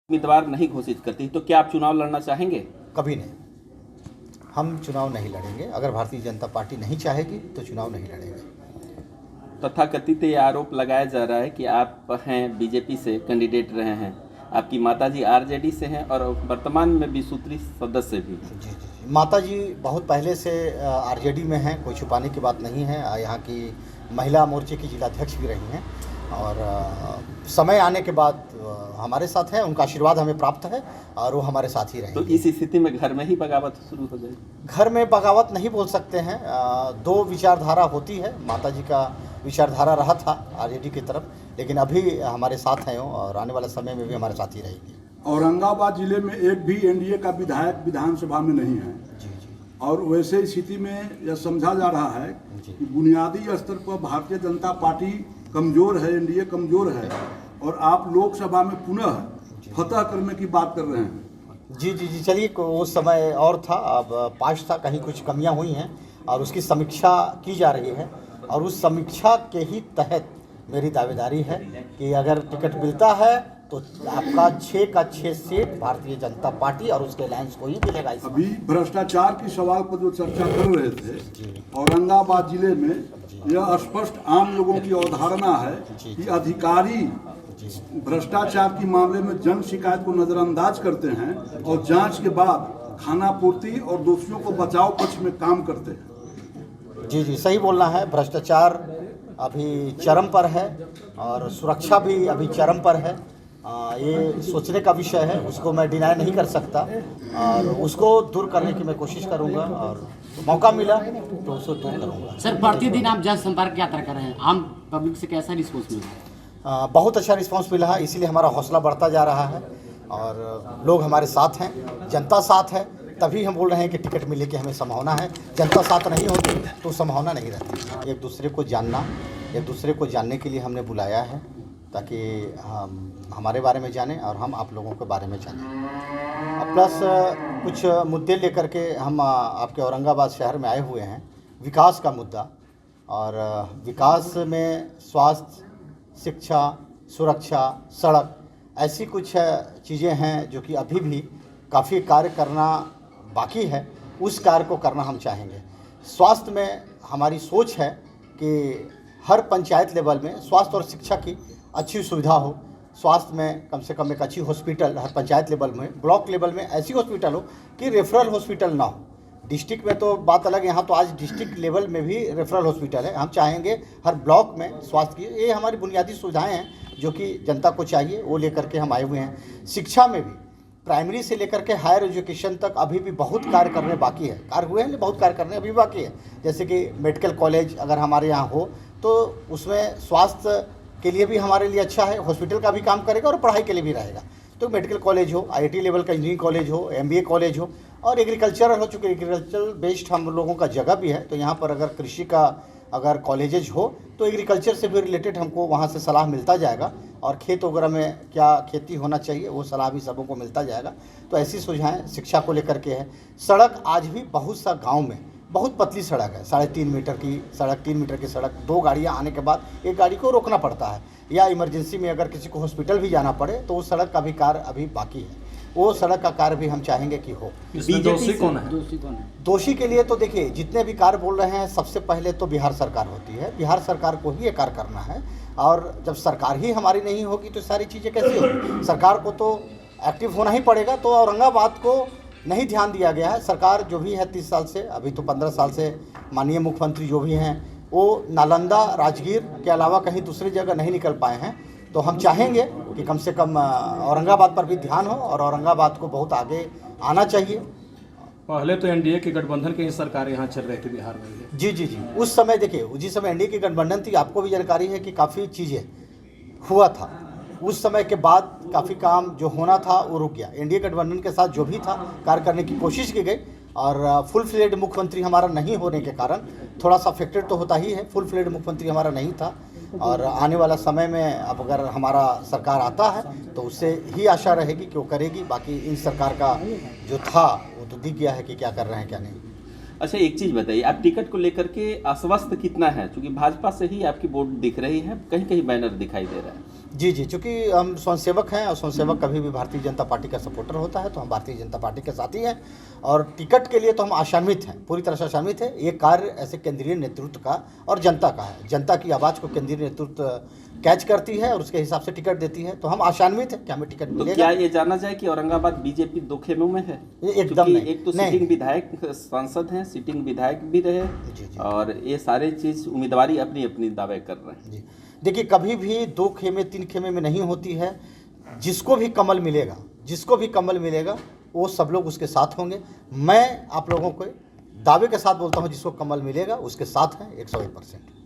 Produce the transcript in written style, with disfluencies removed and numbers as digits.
उम्मीदवार नहीं घोषित करती तो क्या आप चुनाव लड़ना चाहेंगे? कभी नहीं, हम चुनाव नहीं लड़ेंगे। अगर भारतीय जनता पार्टी नहीं चाहेगी तो चुनाव नहीं लड़ेंगे। तथाकथित ये आरोप लगाया जा रहा है कि आप हैं बीजेपी से कैंडिडेट रहे हैं, आपकी माताजी आरजेडी से हैं और वर्तमान में भी सूत्री सदस्य भी। जी, माताजी बहुत पहले से आरजेडी में हैं, कोई छुपाने की बात नहीं है। यहाँ की महिला मोर्चे की जिलाध्यक्ष भी रही हैं और समय आने के बाद हमारे साथ हैं। उनका आशीर्वाद हमें प्राप्त है और वो हमारे साथ ही रहेंगे। तो इस स्थिति में घर में ही बगावत शुरू हो जाएगी? घर में बगावत नहीं बोल सकते हैं। दो विचारधारा होती है। माताजी का विचारधारा रहा था आरजेडी की तरफ, लेकिन अभी हमारे साथ हैं और आने वाले समय में भी हमारे साथ ही रहेंगे। औरंगाबाद जिले में एक भी एनडीए का विधायक विधानसभा में नहीं है। जी। और वैसे स्थिति में यह समझा जा रहा है कि बुनियादी स्तर पर भारतीय जनता पार्टी कमजोर है, एनडीए कमजोर है और आप लोकसभा में पुनः फतह करने की बात कर रहे हैं। जी, चलिए, वो समय और था, अब पास था, कहीं कुछ कमियां हुई हैं और उसकी समीक्षा की जा रही है और उस समीक्षा के ही तहत मेरी दावेदारी है कि अगर टिकट मिलता है तो आपका 6 का 6 सीट भारतीय जनता पार्टी और उसके अलायंस को ही मिलेगा। अभी भ्रष्टाचार के सवाल पर जो चर्चा कर रहे थे, औरंगाबाद जिले में यह स्पष्ट आम लोगों की अवधारणा है कि अधिकारी भ्रष्टाचार के मामले में जन शिकायत को नजरअंदाज करते हैं और जांच के बाद खानापूर्ति और दोषियों को बचाव पक्ष में काम करते हैं। जी, सही बोलना है। भ्रष्टाचार अभी चरम पर है और सुरक्षा भी अभी चरम पर है। ये सोचने का विषय है, उसको मैं डिनाई नहीं कर सकता और उसको दूर करने की मैं कोशिश करूंगा और मौका मिला तो उसको दूर करूंगा। सर, प्रतिदिन आप जनसंपर्क यात्रा कर रहे हैं, आम पब्लिक से कैसा रिस्पॉन्स मिला? बहुत अच्छा रिस्पांस मिला है, इसीलिए हमारा हौसला बढ़ता जा रहा है और लोग हमारे साथ हैं, जनता साथ है, तभी हम बोल रहे हैं कि टिकट मिलने की हमें संभावना है। जनता साथ नहीं होती तो संभावना नहीं रहती। एक दूसरे को जानने के लिए हमने बुलाया है ताकि हम हमारे बारे में जानें और हम आप लोगों के बारे में जानें। प्लस कुछ मुद्दे लेकर के हम आपके औरंगाबाद शहर में आए हुए हैं। विकास का मुद्दा, और विकास में स्वास्थ्य, शिक्षा, सुरक्षा, सड़क, ऐसी कुछ चीज़ें हैं जो कि अभी भी काफ़ी कार्य करना बाकी है। उस कार्य को करना हम चाहेंगे। स्वास्थ्य में हमारी सोच है कि हर पंचायत लेवल में स्वास्थ्य और शिक्षा की अच्छी सुविधा हो। स्वास्थ्य में कम से कम एक अच्छी हॉस्पिटल हर पंचायत लेवल में, ब्लॉक लेवल में ऐसी हॉस्पिटल हो कि रेफरल हॉस्पिटल ना हो। डिस्ट्रिक्ट में तो बात अलग है, यहाँ तो आज डिस्ट्रिक्ट लेवल में भी रेफरल हॉस्पिटल है। हम चाहेंगे हर ब्लॉक में स्वास्थ्य की, ये हमारी बुनियादी सुविधाएं हैं जो कि जनता को चाहिए, वो लेकर के हम आए हुए हैं। शिक्षा में भी प्राइमरी से लेकर के हायर एजुकेशन तक अभी भी बहुत कार्य करने बाकी है। कार्य हुए हैं, बहुत कार्य करने अभी बाकी है। जैसे कि मेडिकल कॉलेज अगर हमारे यहाँ हो तो उसमें स्वास्थ्य के लिए भी हमारे लिए अच्छा है, हॉस्पिटल का भी काम करेगा और पढ़ाई के लिए भी रहेगा। तो मेडिकल कॉलेज हो, IIT लेवल का इंजीनियरिंग कॉलेज हो, MBA कॉलेज हो और एग्रीकल्चर हो, चूँकि एग्रीकल्चर बेस्ड हम लोगों का जगह भी है, तो यहाँ पर अगर कृषि का अगर कॉलेजेज हो तो एग्रीकल्चर से भी रिलेटेड हमको वहाँ से सलाह मिलता जाएगा और खेत वगैरह में क्या खेती होना चाहिए वो सलाह भी सबों को मिलता जाएगा। तो ऐसी सुविधाएं शिक्षा को लेकर के है। सड़क आज भी बहुत सा गांव में बहुत पतली सड़क है, 3.5 मीटर की सड़क, 3 मीटर की सड़क, 2 गाड़ियां आने के बाद एक गाड़ी को रोकना पड़ता है, या इमरजेंसी में अगर किसी को हॉस्पिटल भी जाना पड़े तो उस सड़क का भी कार्य अभी बाकी है। वो सड़क का कार्य भी हम चाहेंगे कि हो। दोषी कौन है? दोषी के लिए तो देखिए, जितने भी कार्य बोल रहे हैं सबसे पहले तो बिहार सरकार होती है। बिहार सरकार को ही ये कार्य करना है और जब सरकार ही हमारी नहीं होगी तो सारी चीज़ें कैसे होगी? सरकार को तो एक्टिव होना ही पड़ेगा। तो औरंगाबाद को नहीं ध्यान दिया गया है। सरकार जो भी है 30 साल से, अभी तो 15 साल से माननीय मुख्यमंत्री जो भी हैं वो नालंदा, राजगीर के अलावा कहीं दूसरी जगह नहीं निकल पाए हैं। तो हम चाहेंगे कि कम से कम औरंगाबाद पर भी ध्यान हो और औरंगाबाद को बहुत आगे आना चाहिए। पहले तो एनडीए की गठबंधन की सरकार यहाँ चल रही थी बिहार में। जी, उस समय देखिए, जिस समय एनडीए की गठबंधन थी, आपको भी जानकारी है कि काफ़ी चीज़ें हुआ था। उस समय के बाद काफ़ी काम जो होना था वो रुक गया। एनडीए गठबंधन के साथ जो भी था कार्य करने की कोशिश की गई और फुल फ्लेड मुख्यमंत्री हमारा नहीं होने के कारण थोड़ा सा अफेक्टेड तो होता ही है। फुल फ्लेड मुख्यमंत्री हमारा नहीं था और आने वाला समय में अब अगर हमारा सरकार आता है तो उससे ही आशा रहेगी कि वो करेगी। बाकी इन सरकार का जो था वो तो दिख गया है कि क्या कर रहे हैं क्या नहीं। अच्छा, एक चीज़ बताइए, आप टिकट को लेकर के आश्वस्त कितना है? क्योंकि भाजपा से ही आपकी वोट दिख रही है, कहीं कहीं बैनर दिखाई दे रहा है। जी जी, चूँकि हम स्वयंसेवक हैं और स्वयंसेवक कभी भी भारतीय जनता पार्टी का सपोर्टर होता है, तो हम भारतीय जनता पार्टी के साथी हैं और टिकट के लिए तो हम आशान्वित हैं, पूरी तरह से आशान्वित है। ये कार्य ऐसे केंद्रीय नेतृत्व का और जनता का है। जनता की आवाज़ को केंद्रीय नेतृत्व कैच करती है और उसके हिसाब से टिकट देती है, तो हम आशान्वित हैं कि हमें टिकट तो मिलेगा। क्या ये जाना जाए कि औरंगाबाद बीजेपी दो खेमों में है? ये एकदम क्योंकि नहीं। एक तो नहीं। सिटिंग विधायक सांसद हैं, सिटिंग विधायक भी रहे जी, जी। और ये सारे चीज उम्मीदवारी अपनी अपनी दावे कर रहे हैं। जी, देखिए कभी भी 2 खेमे 3 खेमे में नहीं होती है। जिसको भी कमल मिलेगा वो सब लोग उसके साथ होंगे। मैं आप लोगों को दावे के साथ बोलता हूँ, जिसको कमल मिलेगा उसके साथ हैं 101%।